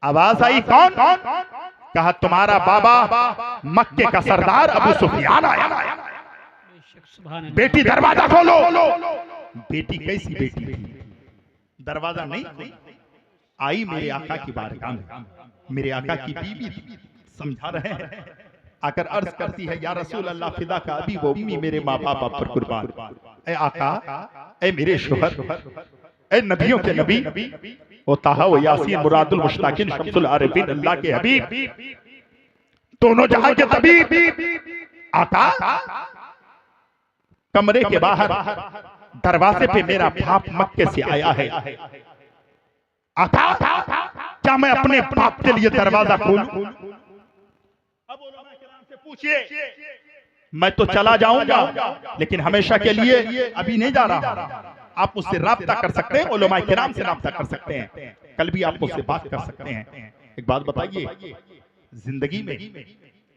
आवाज आई कौन? कहा तुम्हारा बाबा मक्के का सरदार अबू सुफियान आया। बेटी दरवाजा खोलो। बेटी कैसी बेटी थी? दरवाजा नहीं आई, मेरे आका की बारगाह में, मेरे आका की बीवी थी। समझा रहे हैं? आकर अर्ज करती है, या रसूल अल्लाह फिदा का अभी वो उम्मी, मेरे माँ बाप आप पर कुर्बान। ए आका, ए मेरे शोहर, ए नबियों के नबी, ओ ताहा व यासीन मुरादुल मुश्ताकिन शम्सुल आरिफीन अल्लाह के हबीब, दोनों जहां के तबीब। आका, कमरे के बाहर दरवाजे पे मेरा बाप मक्के से आया है। आका, क्या मैं अपने बाप के लिए दरवाजा खोलूं? अब से पूछिए, मैं तो चला जाऊंगा, लेकिन हमेशा के लिए अभी नहीं जा रहा। आप मुझसे राब्ता कर सकते हैं, उलमाए किराम से राब्ता कर सकते हैं, कल भी आप मुझसे बात कर सकते हैं। एक बात बताइए, जिंदगी में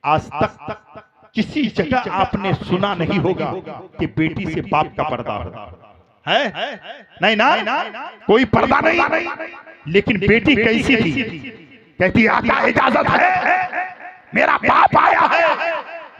आज तक किसी जगह आपने सुना नहीं होगा कि बेटी से बाप का पर्दा है? नहीं ना, कोई पर्दा नहीं। लेकिन बेटी कैसी थी? कहती आका इजाजत है, मेरा बाप आया है,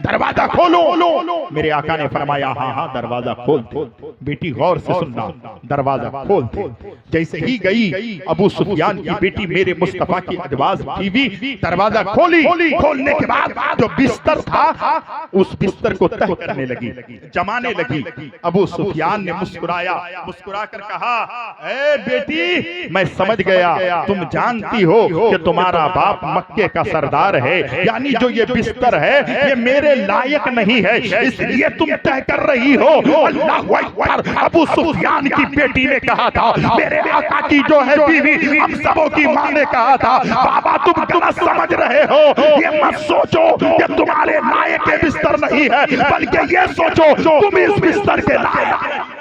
दरवाजा खोलो। मेरे आका ने फरमाया हाँ हाँ दरवाजा खोल दे। बेटी गौर से सुनना, दरवाजा खोल दे। जैसे ही गई अबू सुफियान की बेटी मेरे मुस्तफा की आवाज टीवी, दरवाजा खोली। खोलने के बाद जो बिस्तर था उस बिस्तर को तह करने लगी, जमाने लगी। अबू सुफियान ने मुस्कुराया, मुस्कुरा कर कहा, ए बेटी, मैं समझ गया, तुम जानती हो कि तुम्हारा बाप मक्के का सरदार है, यानी जो ये बिस्तर है ये मेरे लायक नहीं है, इसलिए तुम तय कर रही हो। अल्लाहु अकबर। अबू सुफियान की बेटी ने कहा था, मेरे आका की जो है बीवी, हम सबों की मां ने कहा था, बाबा तुम गलत समझ रहे हो, ये मत सोचो कि तुम्हारे लायक के बिस्तर नहीं है, बल्कि ये सोचो तुम इस बिस्तर के लायक।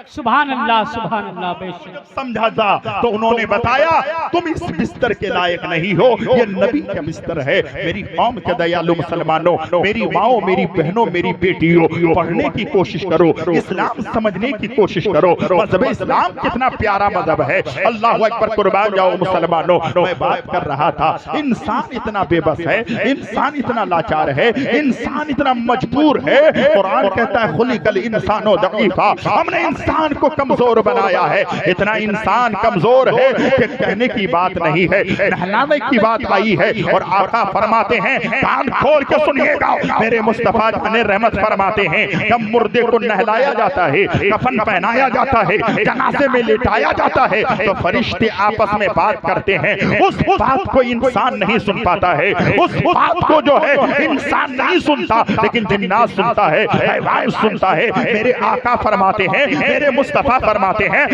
सुभान अल्लाह, सुभान अल्लाह। बेशक समझा था तो उन्होंने बताया, तुम इस बिस्तर के लायक नहीं हो, ये नबी का बिस्तर है। मेरी कौम के दयालु मुसलमानों, मेरी माओ, मेरी बहनों, मेरी बेटियों, पढ़ने की कोशिश करो, इस्लाम समझने की कोशिश करो। मजहब इस्लाम कितना प्यारा मजहब है। अल्लाह अकबर, कुर्बान जाओ मुसलमानों। मैं बात कर रहा था, इंसान इतना बेबस है, इंसान इतना लाचार है, इंसान इतना मजबूर है। कुरान कहता है खुलिकल इंसानो दईफा, हमने इंसान को कमजोर बनाया है। इतना इंसान कमजोर है कि कहने की बात नहीं है, नहलाने की बात आई है। और आका फरमाते हैं, कान खोल के सुनिएगा, मेरे मुस्तफा जाने रहमत फरमाते हैं, जब मुर्दे को नहलाया जाता है, कफन पहनाया जाता है, जनाजे में लेटाया जाता है, तो फरिश्ते आपस में बात करते हैं। उस बात को इंसान नहीं सुन पाता है, उस बात को जो है इंसान नहीं सुनता, लेकिन जिन्नात सुनता है, हैवान सुनता है। मेरे आका फरमाते हैं, मेरे मुस्तफा फरमाते हैं,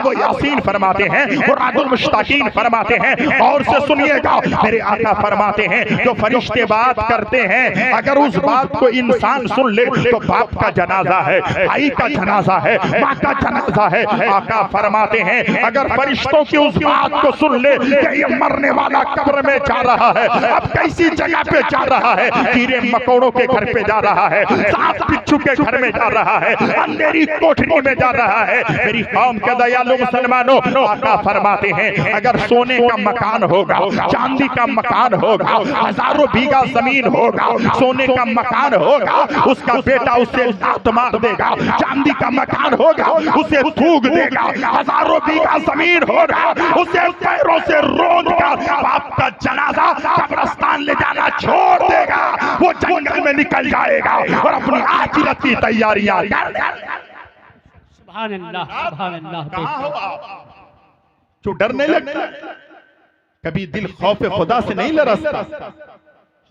वो यासीन फरमाते हैं, मुरादुल मुश्ताकीन फरमाते हैं। और से सुनिएगा, मेरे आका फरमाते हैं, जो फरिश्ते बात करते हैं, अगर उस बात को इंसान सुन ले तो बाप का जनाजा है, भाई का जनाजा है, माँ का जनाजा है। आका फरमाते हैं, अगर फरिश्तों की उस बात को सुन ले कि ये मरने वाला कब्र में जा रहा है, अब कैसी जगह पे जा रहा है, कीड़े मकोड़ों के घर पे जा रहा है, सांप बिच्छू के घर में जा रहा है, अंधेरी कोठरी में जा रहा है। मेरी कौम के दयालु मुसलमानों, आका फरमाते हैं, अगर सोने का मकान होगा, चांदी का मकान होगा, हजारों बीघा जमीन होगा, सोने का मकान होगा, उसका बेटा उसे लात मार देगा। चांदी का मकान होगा, उसे थूक देगा। हजारों बीघा जमीन होगा, उसे पैरों से रोंद कर बाप का जनाजा कब्रिस्तान ले जाना छोड़ देगा। वो जंगल में निकल जाएगा और अपनी आखिरत की तैयारियां सुभान अल्लाह, सुभान अल्लाह। जो डरने लगता, कभी दिल खौफ खुदा से नहीं लरसता,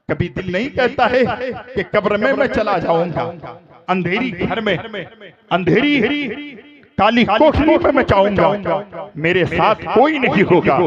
कभी दिल नहीं कहता है कि कब्र में मैं चला जाऊंगा, अंधेरी घर में, अंधेरी काली कोठरी में मैं चाहूंगा, मेरे साथ कोई नहीं होगा।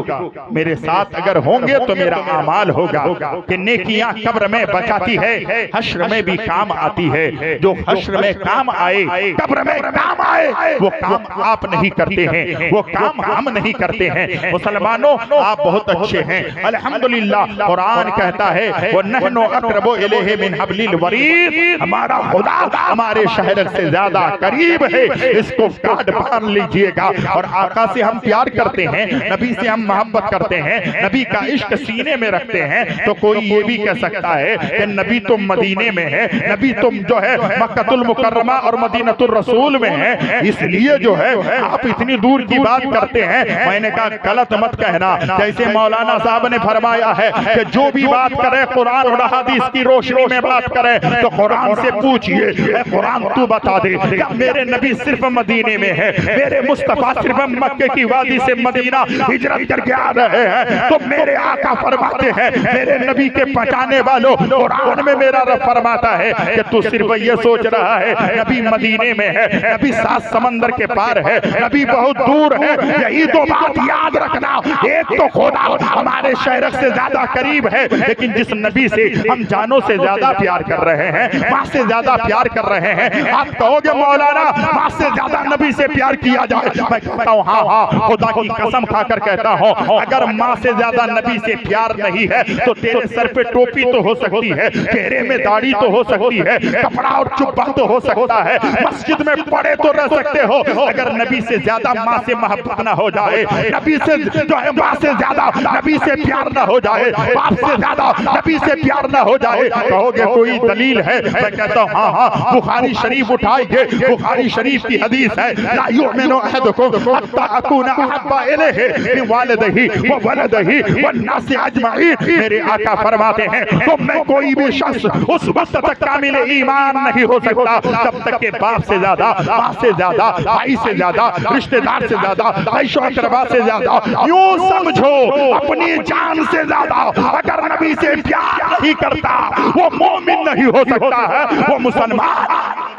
मेरे साथ अगर होंगे तो मेरा आमाल होगा कि नेकियां कब्र में बचाती है, हश्र में भी काम आती है। जो हश्र में काम आए, कब्र में काम आए, वो काम आप नहीं करते हैं, वो काम हम नहीं करते हैं। मुसलमानों, आप बहुत अच्छे हैं अल्हम्दुलिल्लाह। कुरान कहता है, वो नहनु अक़रबु इलैहि मिन हब्लिल वरीद, हमारा खुदा हमारे शहर से ज्यादा करीब है। इसको गांठ बांध लीजिएगा। और आका से हम प्यार करते हैं, नबी से हम मोहब्बत करते हैं, नबी का इश्क सीने में रखते हैं, तो कोई ये भी कह सकता है कि नबी तो मदीने में है, नबी तुम जो है मक्कतुल मुकर्रमा और मदीनतुल रसूल में है, इसलिए जो है आप इतनी दूर की बात करते हैं। मैंने कहा गलत मत कहना। जैसे मौलाना साहब ने फरमाया है कि जो भी बात करे कुरान और हदीस की रोशनी में बात करे, तो कुरान से पूछिए, कुरान तू बता दे क्या मेरे नबी सिर्फ मदीने में है, मेरे मुस्तफा सिर्फ मक्के की वादी से मदीना हिजरत करके आ रहे हैं? तो मेरे आका फरमाते हैं, मेरे नबी के पहचाने वालों, कुरान में मेरा रब फरमाता है कि तू सिर्फ ये सोच रहा है नबी मदीने में है, नबी 7 समंदर के पार है, नबी बहुत दूर है। यही तो बात याद रखना। एक तो खुदा हमारे शहर से ज्यादा करीब है, लेकिन जिस नबी से हम जानों से ज्यादा प्यार कर रहे हैं, माँ से ज्यादा प्यार कर रहे हैं, आप कहोगे मौलाना माँ से ज्यादा नबी से प्यार किया जाए? मैं कहता हूँ हाँ हाँ, खुदा की कसम खाकर कहता हूँ, अगर माँ से ज्यादा नबी से प्यार नहीं है तो तेरे सर पे टोपी तो हो सकती है, चेहरे में दाढ़ी तो हो सकती है, कपड़ा और जुब्बा तो हो सकता है, मस्जिद में पड़े तो रह सकते हो, अगर नबी से ज्यादा माँ से मोहब्बत ना हो जाए, नबी से जो है माँ से ज्यादा नबी से प्यार ना हो जाए, बाप से ज्यादा नबी से प्यार ना हो जाए, कहोगे कोई दलील है? मैं कहता हूँ हाँ हाँ, बुखारी शरीफ उठाइए, बुखारी शरीफ की हदीस है, ला युमिनु अहदुकुम हत्ता अकूना अहब्बा इलैहि मिन वालिदिही व वलदिही वन्नासि अजमईन। मेरे आका फरमाते हैं तो मैं कोई भी शख्स उस वक्त तक कामिल ईमान नहीं हो सकता जब तक के बाप से ज्यादा, माँ से ज्यादा, भाई से ज्यादा, रिश्तेदार से ज्यादा, आइशो अकरबा से ज्यादा, यूं समझो अपनी जान से ज्यादा अगर नबी से प्यार नहीं करता वो मोमिन नहीं हो सकता है, वो मुसलमान।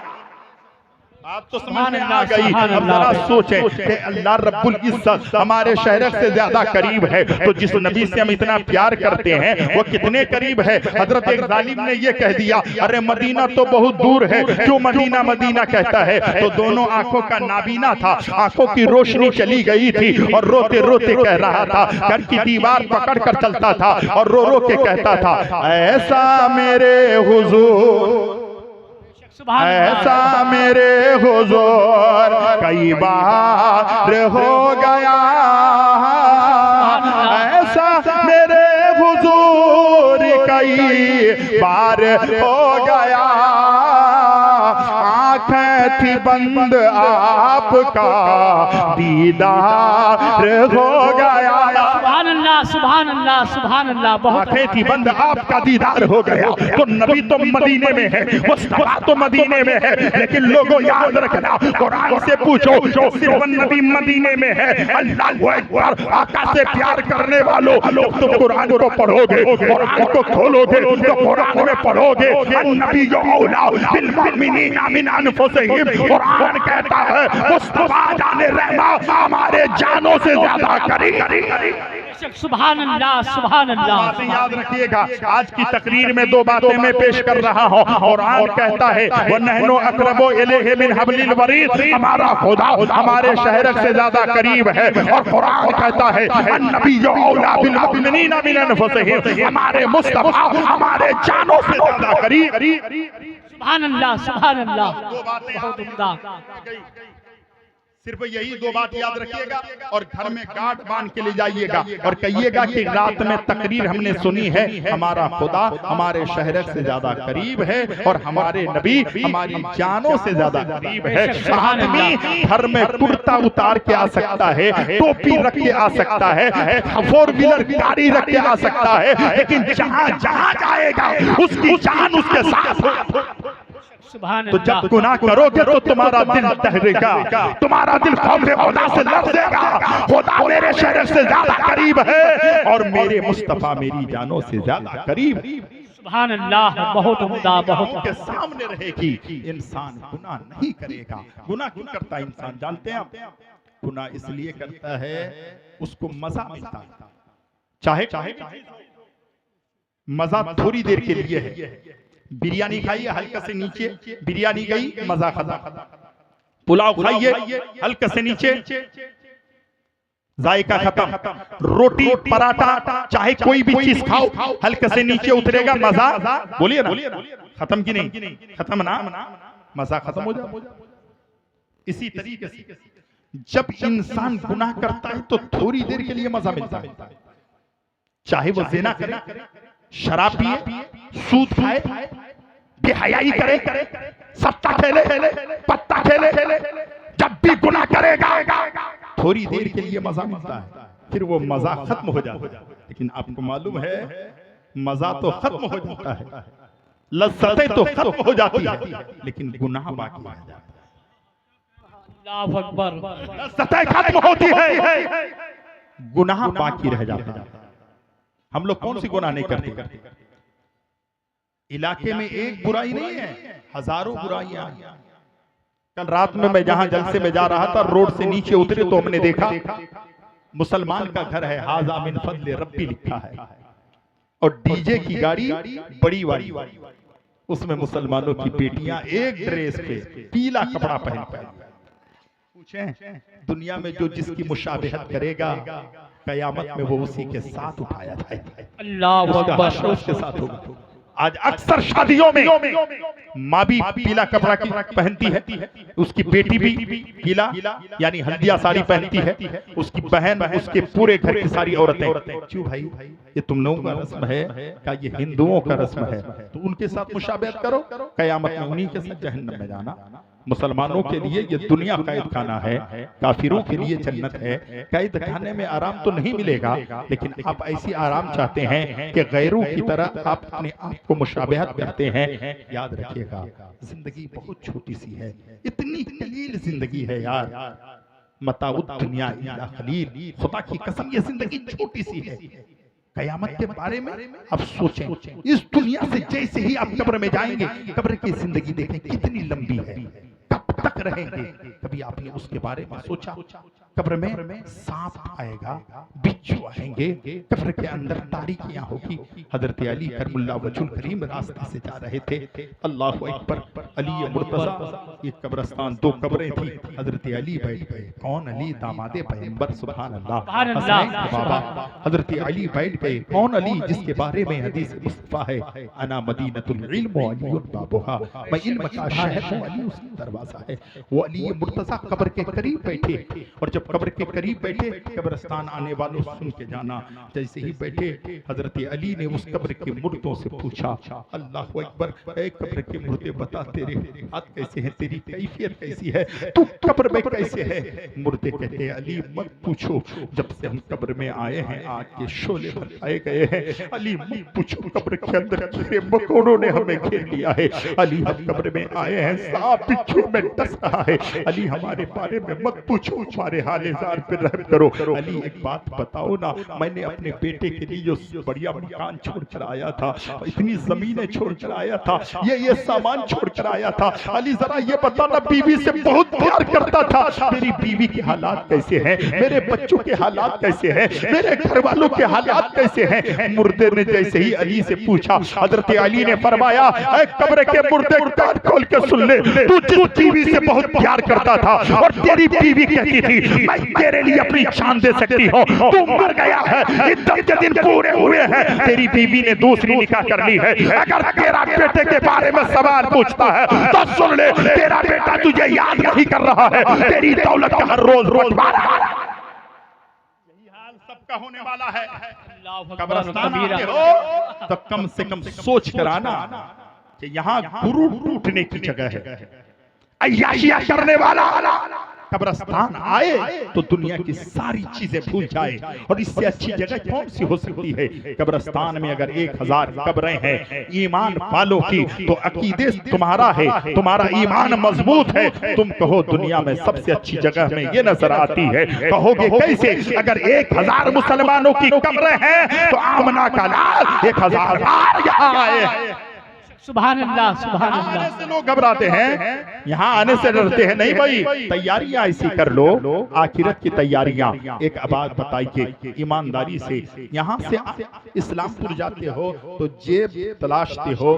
आप तो समझ में आ गई। अब जरा सोचें कि अल्लाह रब्बुल इज्जत हमारे शहर से ज्यादा करीब है, तो जिस नबी से हम इतना प्यार करते हैं वो कितने करीब है। हजरत एक जालिम ने ये कह दिया, अरे मदीना तो बहुत दूर है, क्यों मदीना मदीना कहता है? तो दोनों आंखों का नाबीना था, आंखों की रोशनी चली गई थी और रोते रोते कह रहा था, घर की दीवार पकड़ कर चलता था और रो रो के कहता था, ऐसा मेरे हुजूर, ऐसा मेरे हुजूर कई बार हो गया, ऐसा मेरे हुजूर कई बार हो गया, आँखें थी बंद आपका दीदार हो गया। सुभान अल्लाह, सुभान अल्लाह, सुभान अल्लाह। बहुत आँखें थी बंद आपका दीदार हो गया। तो नबी तो मदीने में है, मुस्तफा तो मदीने में है, लेकिन लोगों याद रखना, कुरान से पूछो जो सिर्फ नबी मदीने में है। अल्लाहू अकबर। आका से प्यार करने वालों, तुम कुरान को पढ़ोगे, कुरान को खोलोगे तो कुरान में पढ़ोगे नबी जो औला बिल मुमिनीना मिन अनफुसिहिम, कुरान कहता है मुस्तफा जाने रहमा हमारे जानों से ज्यादा करीब। सुभान अल्लाह, सुभान अल्लाह। याद रखिएगा, आज की तकरीर में 2 बातें मैं पेश कर रहा हूँ। कुरान कहता है वन्नहनु अक़रबु इलैहि मिन हब्लिल वरीद, हमारा खुदा हमारे शहर से ज्यादा करीब है। और कुरान कहता है अन्नबिय्यु औला बिल मुमिनीना मिन अनफुसिहिम, हमारे मुस्तफा हमारे जानों से ज्यादा करीब। सुभान अल्लाह, सुभान अल्लाह। बहुत उम्दा। सिर्फ यही 2 बात याद रखिएगा और घर में गांठ बांध के ले जाइएगा और कहिएगा कि रात में तकरीर हमने सुनी है, हमारा खुदा हमारे शहर से ज्यादा करीब है और हमारे नबी हमारी जानों से ज्यादा करीब है। आदमी घर में कुर्ता उतार के आ सकता है, टोपी रख के आ सकता है, 4 व्हीलर गाड़ी रख के आ सकता है, लेकिन जहां जहां जाएगा उसकी जान उसके साथ। तो जब गुनाह करोगे तो तुम्हारा दिल दहरेगा, तुम्हारा दिल खौफ खुदा से लरजेगा। खुदा मेरे शहर से ज्यादा करीब है और मेरे मुस्तफा मेरी जानों से ज्यादा करीब। सुभान अल्लाह। बहुत उम्दा। बहुत के सामने रहेगी, इंसान गुनाह नहीं करेगा। गुनाह क्यों करता है इंसान जानते हैं आप? गुनाह इसलिए करता है उसको मजा मिलता है, चाहे मजा थोड़ी देर के लिए है। बिरयानी खाइए, हल्का से नीचे बिरयानी गई, मजा खत्म। पुलाव खाइए, हल्का से नीचे जायका खत्म। रोटी पराठा चाहे कोई भी चीज खाओ, हल्का से नीचे उतरेगा, मजा बोलिए ना खत्म की नहीं? खत्म ना, मजा खत्म हो जाए। इसी तरीके से जब इंसान गुनाह करता है तो थोड़ी देर के लिए मजा मिलता है, चाहे वो ज़िना करे, शराब पिए, सूद खाए, बेहयाई करे, सट्टा खेले, पत्ता खेले, जब भी गुनाह करेगा थोड़ी देर के लिए मजा मिलता है, फिर वो मजा खत्म हो जाता है। लेकिन आपको मालूम है मजा तो खत्म हो जाता है, लज्जतें तो खत्म हो जाती है, लेकिन गुनाह बाकी रह जाता है। अल्लाह अकबर। लज्जतें खत्म होती है, गुनाह बाकी रह जाता है। हम लोग कौन सी गुनाह नहीं करते? इलाके में एक बुराई नहीं है, हजारों बुराइयां। कल रात में मैं जहां जलसे में जा रहा था, रोड से नीचे उतरे तो हमने देखा मुसलमान का घर है, हाजा मिन फज़्ल रब्बी लिखा है, और डीजे की गाड़ी बड़ी वाली, उसमें मुसलमानों की बेटियां एक ड्रेस पे पीला कपड़ा पहन कर। पूछें दुनिया में जो जिसकी मुशाबहत करेगा कयामत में वो उसी के साथ उठाया जाएगा। अल्लाह अकबर। उसके साथ होगा। आज अक्सर शादियों में माँ भी पीला कपड़ा पहनती है, उसकी बेटी भी पीला यानी हल्दिया साड़ी पहनती है, उसकी बहन, उसके पूरे घर की सारी औरतें। क्यों भाई, ये तुम लोगों का रस्म है क्या? ये हिंदुओं का रस्म है, तो उनके साथ मुशाबहत करो, कयामत में उन्हीं के साथ जहन्नम में जाना। मुसलमानों के लिए ये दुनिया कैद खाना है, काफिरों के लिए जन्नत है। कैद खाने में आराम तो नहीं मिलेगा, लेकिन आप ऐसी आराम चाहते हैं कि गैरों की तरह आप अपने आप को मुशाबहत करते हैं। याद रखिएगा जिंदगी बहुत छोटी सी है, इतनी कलील जिंदगी है यार। मताउद दुनिया इल्ला कलील, खुदा की कसम ये जिंदगी छोटी सी है। कयामत के बारे में आप सोचें, इस दुनिया से जैसे ही आप कब्र में जाएंगे, कब्र की जिंदगी देखें कितनी लंबी है, कब तक रहेंगे। कभी आपने उसके बारे में सोचा? कब्र में सांप आएगा, बिच्छू आएंगे, कब्र के अंदर तारीकियां होगी। हजरत अली करमुल्लाह वजुल करीम रास्ते से जा रहे थे, अल्लाह अकबर, अली मुर्तजा, ये कब्रस्तान 2 कब्रें थी। हजरत अली बैठ गए, कौन? अली दामादे पैगंबर, सुभान अल्लाह। हसनैन के बाबा हजरत अली बैठ गए, कौन? अली जिसके बारे में हदीस मुस्तफा है, अना मदीनतुल इल्म व अलीयुल बाबुहा, मैं इल्म का शहर हूं, अली उसका दरवाजा है। वो अली मुर्तजा कब्र के करीब बैठे, और जब कब्र के करीब बैठे, कब्रिस्तान आने वालों सुन के जाना, जैसे ही बैठे हजरत अली ने उस कब्र के मुर्दों से पूछा, अल्लाह अकबर, ऐ कब्र के मुर्दे बता तेरे हाथ कैसे हैं, तेरी कैफियत कैसी है, तू कब्र में कैसे है? मुर्दे कहते अली मत पूछो, जब से हम कब्र में आए हैं आग के शोले भरपाए गए हैं। अली मत पूछो, कब्र के अंदर कीड़े मकोड़ों ने हमें घेर लिया है। अली हम कब्र में आए हैं, सांप बिच्छू में डस रहा है। अली हमारे बारे में मत पूछो, हमारे हालेजार पे रहम करो। अली एक बात बताओ ना, मैंने अपने बेटे के लिए जो बढ़िया मकान छोड़ कर आया था, इतनी जमीनें छोड़ कर आया था, ये सामान छोड़ कर आया था, अली जरा ये बताना, बीवी से बहुत प्यार करता था, मेरी बीवी के हालात कैसे हैं, मेरे बच्चों के हालात कैसे हैं, मेरे घर वालों के हालात कैसे हैं? मुर्दे ने जैसे ही अली से पूछा, हजरत अली ने फरमाया, ऐ कब्र के मुर्दे कान खोल के सुन ले, तू जिस बीवी से बहुत प्यार करता था और तेरी बीवी कहती थी मैं तेरे लिए अपनी जान दे सकती हूँ, तू मर गया है, इद्दत के दिन पूरे हुए हैं, तेरी बीवी ने दूसरी निकाह कर ली है। अगर तेरा बेटे के बारे में सवाल पूछता है तो सुन ले, तेरा बेटा तुझे याद नहीं कर रहा है, तेरी दौलत का हर रोज रोज मारा। यही हाल सबका होने वाला है। कब्रिस्तान आते हो तो कम से कम सोच कर आना कि यहाँ गुरु टूटने की जगह है, अय्याशिया करने वाला कब्रिस्तान आए तो दुनिया की सारी चीजें भूल जाए, और इससे अच्छी जगह कौन सी हो सकती है? कब्रिस्तान में अगर 1000 कब्रें हैं ईमान वालों की, तो अकीदे तुम्हारा है, तुम्हारा ईमान मजबूत है, तुम कहो दुनिया में सबसे अच्छी जगह में ये नजर आती है। कहोगे कैसे? अगर 1000 मुसलमानों की कब्रें हैं तो आमना का लाल 1000 यहाँ आए। सुभान अल्लाह, सुभान अल्लाह। से लोग घबराते हैं, यहाँ आने से डरते हैं। नहीं भाई, तैयारियां ऐसी कर लो, आखिरत की तैयारियां। एक बात बताइए ईमानदारी से, यहाँ से इस्लामपुर जाते हो तो जेब तलाशते हो,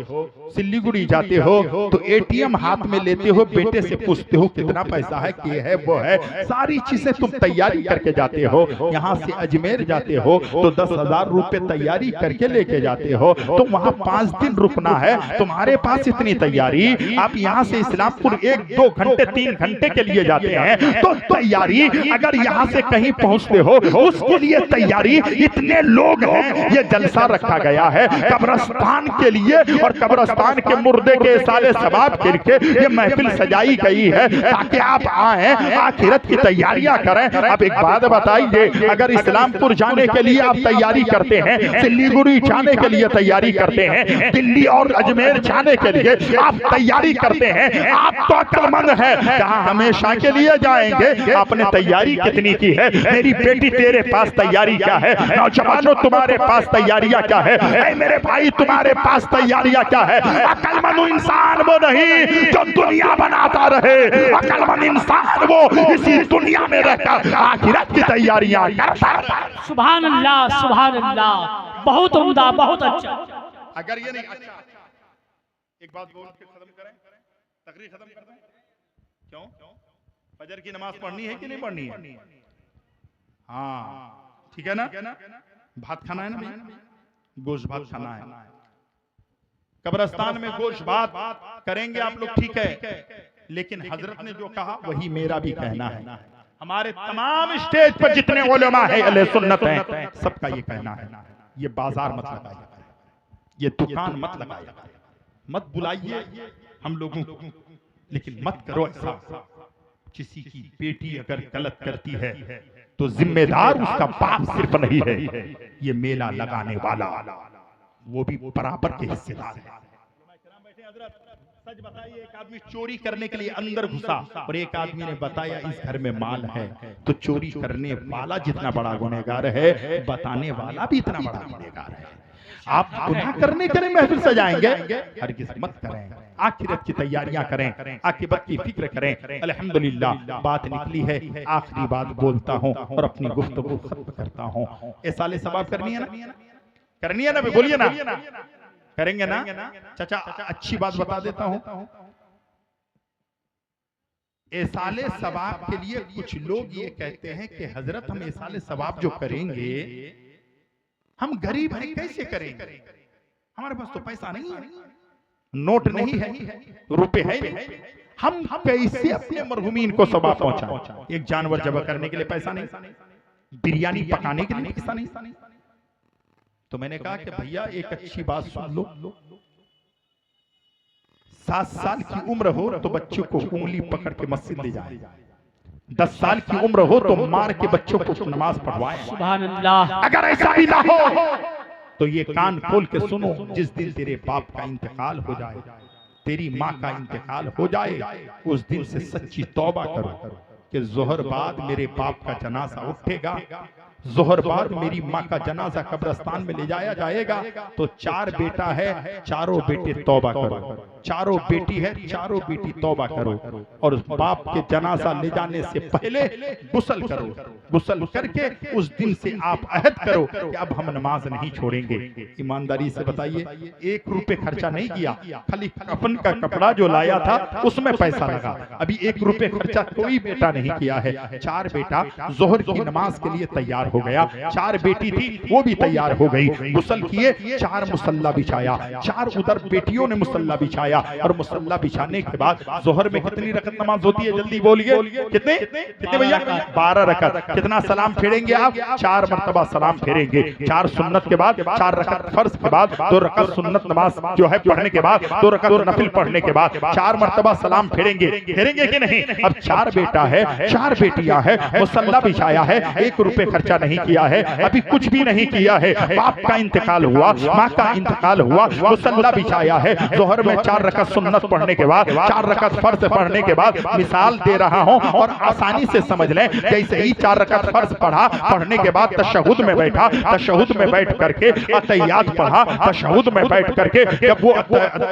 सिल्लीगुड़ी जाते हो तो ATM हाथ में लेते हो, बेटे से पूछते हो कितना पैसा है, ये है वो है, सारी चीजें तुम तैयारी करके जाते हो। यहाँ से अजमेर जाते हो तो 10,000 रुपए तैयारी करके लेके जाते हो, तो वहाँ 5 दिन रुकना है, तुम्हारे पास इतनी तैयारी, आप यहाँ से इस्लामपुर 1, 2 घंटे 3 घंटे के लिए जाते हैं, तो तैयारी अगर यहाँ से कहीं पहुँचते हो उसके लिए तैयारी, इतने लोग हैं, ये जलसा रखा गया है कब्रिस्तान के लिए, और कब्रिस्तान के मुर्दे के साले सवाब के लिए ये महफिल सजाई गई है ताकि आप आए आखिरत की तैयारियां करें। अब एक बात बताइए, अगर इस्लामपुर जाने के लिए आप तैयारी करते हैं, सिलीगुड़ी जाने के लिए तैयारी करते हैं, दिल्ली और अजमेर जाने के लिए आप तैयारी करते हैं, आप तो अक्लमंद है, जहां हमेशा के लिए जाएंगे आपने तैयारी कितनी की है? मेरी बेटी तेरे पास तैयारी क्या है? नौजवानों तुम्हारे पास तैयारियां क्या है? मेरे भाई तुम्हारे पास तैयारियां क्या है? अक्लमंद इंसान वो नहीं जो दुनिया बनाता रहे, अक्लमंद इंसान वो इसी दुनिया में रहकर आखिरत की तैयारियां करता है। सुभान अल्लाह, सुभान अल्लाह, बहुत उम्दा, बहुत अच्छा। अगर ये नहीं अच्छा, एक बात बोल के खत्म करें, तकरीर खत्म कर दें। क्यों? फजर की नमाज पढ़नी है कि नहीं पढ़नी है? हाँ ठीक है ना? भात खाना है ना भैया, गोश्त भात खाना है। कब्रिस्तान में गोश्त भात करेंगे आप लोग, ठीक है, लेकिन हजरत ने जो कहा वही मेरा भी कहना है। हमारे तमाम स्टेज पर जितने उलेमा है अहले सुन्नत हैं, सबका ये कहना है, ये बाजार मत लगाइए, ये दुकान मत लगाइए, मत बुलाइए हम लोगों को, लेकिन मत करो ऐसा। किसी की बेटी अगर गलत करती है तो जिम्मेदार उसका बाप सिर्फ नहीं है, ये मेला लगाने वाला वो भी बराबर के हिस्सेदार है। सच बताइए, एक आदमी चोरी करने के लिए अंदर घुसा और एक आदमी ने बताया इस घर में माल है, तो चोरी करने वाला जितना बड़ा गुनहगार है, बताने वाला भी इतना बड़ा गुनहगार है। आप गुनाह करने के लिए महफिल सजाएंगे, हरगिज़ मत करें। आखिरत की तैयारियां करें, आखिरत की फिक्र करें। अल्हम्दुलिल्लाह बात निकली है, आखिरी बात बोलता हूं और अपनी गुफ्तगू खत्म करता हूं। ए साले सवाब करनी है ना? करनी है ना? बोलिए ना, करेंगे ना? चाचा अच्छी बात बता देता हूं, ए साले सवाब के लिए कुछ लोग ये कहते हैं कि हजरत हम ए साले सवाब जो करेंगे, हम गरीब हैं कैसे करेंगे? हमारे पास तो पैसा नहीं है, नोट नहीं है, रुपए है नहीं, हम कैसे अपने मरहुमीन को सवाब पहुंचाएं? एक जानवर ज़बह करने के लिए पैसा नहीं, बिरयानी पकाने के लिए पैसा नहीं। तो मैंने कहा कि भैया एक अच्छी बात सुन लो, 7 साल की उम्र हो तो बच्चों को उंगली पकड़ के मस्जिद ले जाए, 10 साल की उम्र हो तो मार के बच्चों को नमाज पढ़वाए। सुभान अल्लाह। अगर ऐसा भी ना हो तो ये कान खोल के सुनो, जिस दिन तेरे बाप का इंतकाल हो जाए, तेरी माँ का इंतकाल हो जाए, उस दिन से सच्ची तौबा करो कि जोहर बाद मेरे बाप का जनाजा उठेगा, जोहर बाद मेरी माँ का जनाजा कब्रिस्तान में ले जाया जाएगा, तो 4 बेटा है, चारों बेटे तौबा करो, चारों बेटी है, चारों बेटी तौबा करो, और बाप के जनाजा ले जाने से पहले गुस्ल करो, गुस्ल करके उस दिन से आप अहद करो कि अब हम नमाज नहीं छोड़ेंगे। ईमानदारी से बताइए, 1 रुपए खर्चा नहीं किया, खाली कफन का कपड़ा जो लाया था उसमें पैसा लगा, अभी 1 रुपए खर्चा कोई बेटा नहीं किया है। 4 बेटा जोहर की नमाज के लिए तैयार हो गया, 4 बेटी थी वो भी तैयार हो गई, गुस्ल किए, 4 मुसल्ला बिछाया, 4 उधर बेटियों ने मुसल्ला बिछाया, और मुसल्ला बिछाने के बाद जोहर में कितनी रकत नमाज होती है? जल्दी बोलिए, कितने कितने भैया? 12 रकत। कितना सलाम फेरेंगे आप? 4 मरतबा सलाम फेरेंगे। 4 सुन्नत के बाद, 4 रकत फर्ज के बाद, 2 रकत सुन्नत नमाज जो है पढ़ने के बाद, 2 रकत नफिल पढ़ने के बाद 4 मरतबा सलाम फेरेंगे। फेरेंगे कि नहीं? अब 4 बेटा है, 4 बेटियां है, मुसल्ला बिछाया है, 1 रुपए खर्चा नहीं किया है, अभी कुछ भी नहीं किया है, बाप का इंतकाल हुआ, माँ का इंतकाल हुआ, मुसल्ला बिछाया है, जोहर में 4 रकत सुन्नत पढ़ने के बाद, 4 रकत फर्ज पढ़ने के बाद, मिसाल दे रहा हूं और आसानी से समझ लें, जैसे ही 4 रकत फर्ज पढ़ा, पढ़ने के बाद तशहुद में बैठा, तशहुद में बैठ करके अतहियात पढ़ा, तशहुद में बैठ करके जब वो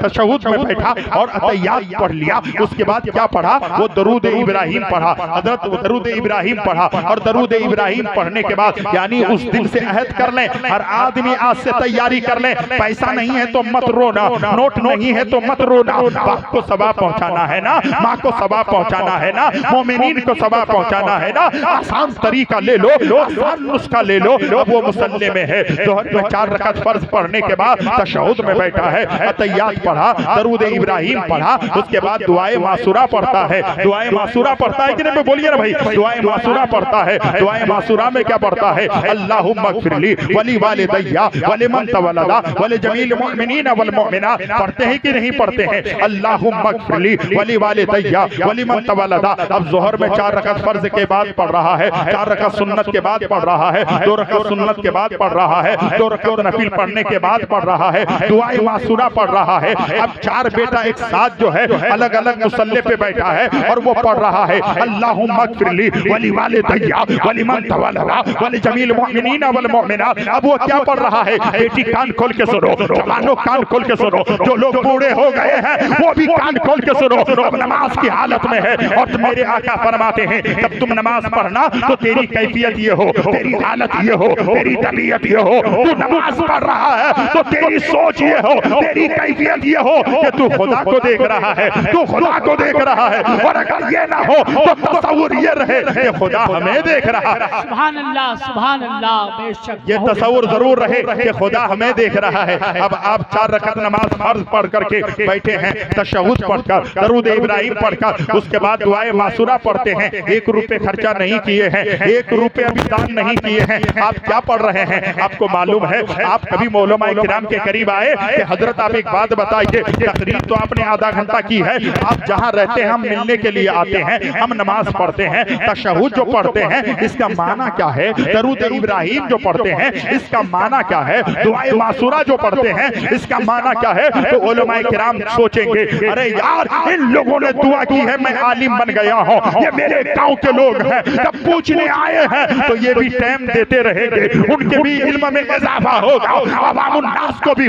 तशहुद में बैठा और अतहियात पढ़ लिया, उसके बाद क्या पढ़ा? वो दरूद इब्राहिम पढ़ा, हजरत वो दरूद इब्राहिम पढ़ा, और दरूद इब्राहिम पढ़ने के बाद, यानी उस दिन से अहद कर लें, हर आदमी आज से तैयारी कर लें, पैसा नहीं है तो मत रोना, नोट नहीं है तो मत रोना, बाप को सवाब पहुंचाना है ना, माँ को सवाब पहुंचाना है ना, मोमिनीन को सवाब पहुंचाना है ना, आसान तरीका ले लो, आसान नुस्खा ले लो। अब वो मुसल्ले में है, जोहर में 4 रकात फर्ज पढ़ने के बाद तशहुद में बैठा है, अतहियात पढ़ा, दरूद इब्राहिम पढ़ा, उसके बाद दुआए मासूरा पढ़ता है। दुआए मासूरा पढ़ता है कि नहीं, बोलिए ना भाई, दुआए मासूरा पढ़ता है। दुआए मासूरा में क्या पढ़ता है? अल्लाहुम्मा अग़फ़िरली वली वालिदैया वलिमन तवल्लदा वली जमील मुमिनीन वल मुमिनात। पढ़ते हैं कि नहीं पढ़ते हैं? अल्लाहुम्मा अग़फ़िरली वली वालिदैया वलिमन तवल्लदा। अब ज़ोहर में 4 रकात फर्ज के बाद पढ़ रहा है, 4 रकात सुन्नत के बाद पढ़ रहा है, 2 रकात सुन्नत के बाद पढ़ रहा है, 2 रकात नफिल पढ़ने के बाद पढ़ रहा है, दुआए मासूरा पढ़ रहा है। अब 4 बेटा एक साथ जो है अलग अलग मुसल्ले पे बैठा है और वो पढ़ रहा है अल्लाहुम्मा अग़फ़िरली वली वालिदैया वलिमन तवल्लदा वली जमील मुमिनीन वल मुमिनात। अब वो क्या पढ़ रहा है? बेटी कान खोल के सुनो, जवानों कान खोल के सुनो, जो लोग बूढ़े हो गए हैं वो भी कान खोल के सुनो। अब नमाज की हालत में है और मेरे आका फरमाते हैं जब तुम नमाज पढ़ना तो तेरी कैफियत ये हो, तेरी हालत ये हो, तेरी तबीयत ये हो, तू नमाज पढ़ रहा है तो तेरी सोच ये हो, तेरी कैफियत ये हो कि तू खुदा को देख रहा है, तू खुदा को देख रहा है। और अगर ये ना हो तो तसव्वुर ये रहे कि खुदा हमें देख रहा है। सुभान अल्लाह, सुभान अल्लाह। बेशक ये तसव्वुर जरूर रहे कि खुदा हमें देख रहा है। अब आप 4 रकात नमाज फर्ज पढ़ करके बैठे हैं, तशहुद पढ़कर, दरूद इब्राहिम पढ़कर, उसके बाद दुआए मासूरा पढ़ते हैं। 1 रुपए खर्चा नहीं किए हैं, 1 रुपए अभी दान नहीं किए हैं, आप क्या पढ़ रहे हैं? आपको मालूम है? आप कभी मौलमा किराम के करीब आए कि हजरत आप एक बात बताइए, तकरीर तो आपने आधा घंटा की है, आप जहाँ रहते हैं हम मिलने के लिए आते हैं, हम नमाज पढ़ते हैं, तशहुद जो पढ़ते हैं इसका माना क्या है? दरूद इब्राहिम जो पढ़ते हैं इसका माना क्या है? दुआए मासूरा जो पढ़ते हैं इसका माना क्या है? तो उलमा किराम सोचेंगे अरे यार इन लोगों ने दुआ की है, मैं आलिम बन गया हूँ, ये मेरे गांव के लोग हैं, जब पूछने आए हैं तो ये भी टाइम देते रहेंगे, उनके भी इल्म में इजाफा होगा, अवामुन नास को भी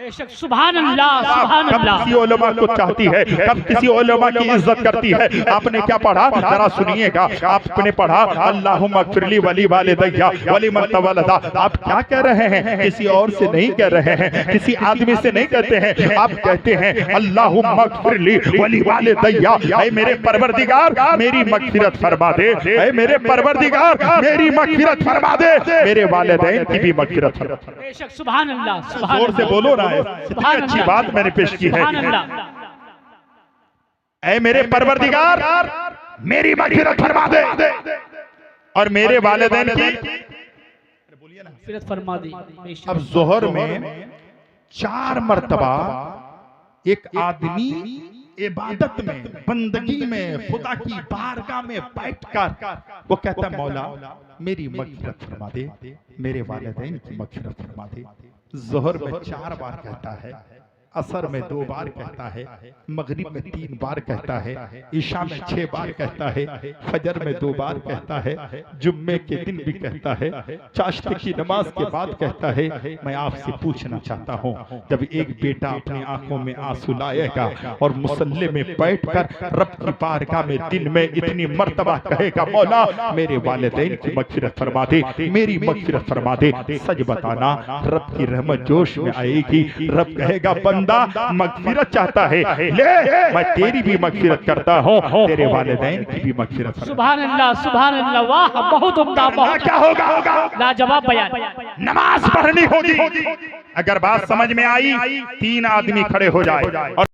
बेशक। सुभान अल्लाह, सुभान अल्लाह। किसी उलमा को चाहती है, कब किसी उलमा की इज्जत करती है। आपने क्या पढ़ा जरा सुनिएगा, आपने पढ़ा अल्लाहुम्मा अग़फ़िरली वली वालिदैया वलिमन तवल्लदा। आप क्या कह रहे हैं? किसी और से नहीं कह रहे हैं, किसी आदमी से नहीं कहते हैं, आप कहते हैं अल्लाहुम्मा अग़फ़िरली वली वालिदैया, ऐ मेरे परवरदिगार मेरी मग़फ़िरत फरमा दे, ऐ मेरे परवरदिगार मेरी मग़फ़िरत फरमा दे, मेरे वालिदैन की भी मग़फ़िरत फरमा दे। बेशक। सुभान अल्लाह, सुभान जोर से बोलो ना, इतनी अच्छी बात मैंने पेश की है। ऐ मेरे परवरदिगार मेरी मग़फ़िरत फरमा दे और मेरे वालिदैन की मग़फ़िरत फरमा दे। अब ज़ोहर में 4 मर्तबा एक आदमी इबादत में, बंदगी में, खुदा की बारगाह में बैठकर वो कहता है मौला मेरी मग़फ़िरत फरमा दे, मेरे वालिदैन की मग़फ़िरत फरमा दे। ज़ोहर में 4 बार कहता है, असर में 2 बार कहता है, मगरिब में 3 बार कहता है, ईशा में 6 बार कहता है, फजर में 2 बार कहता है, जुम्मे के दिन भी कहता है, चाश्ते की नमाज के बाद कहता है। मैं आपसे पूछना चाहता हूँ, जब एक बेटा अपनी आंखों में आंसू लाएगा और मुसल्ले में बैठकर रब की बारगाह में दिन में इतनी मर्तबा कहेगा मौला मेरे वालिदैन की मग़फ़िरत फरमा दे, मेरी मग़फ़िरत फरमा दे, सच बताना रब की रहमत जोश में आएगी। रब कहेगा मग़फ़िरत चाहता है, ले मैं तेरी भी मग़फ़िरत करता हूँ, तेरे वालिदैन की भी मग़फ़िरत। सुभान अल्लाह, सुभान अल्लाह। वाह, बहुत उम्दा, बहुत क्या होगा? लाजवाब बयान। नमाज पढ़नी होगी। अगर बात समझ में आई 3 आदमी खड़े हो जाए और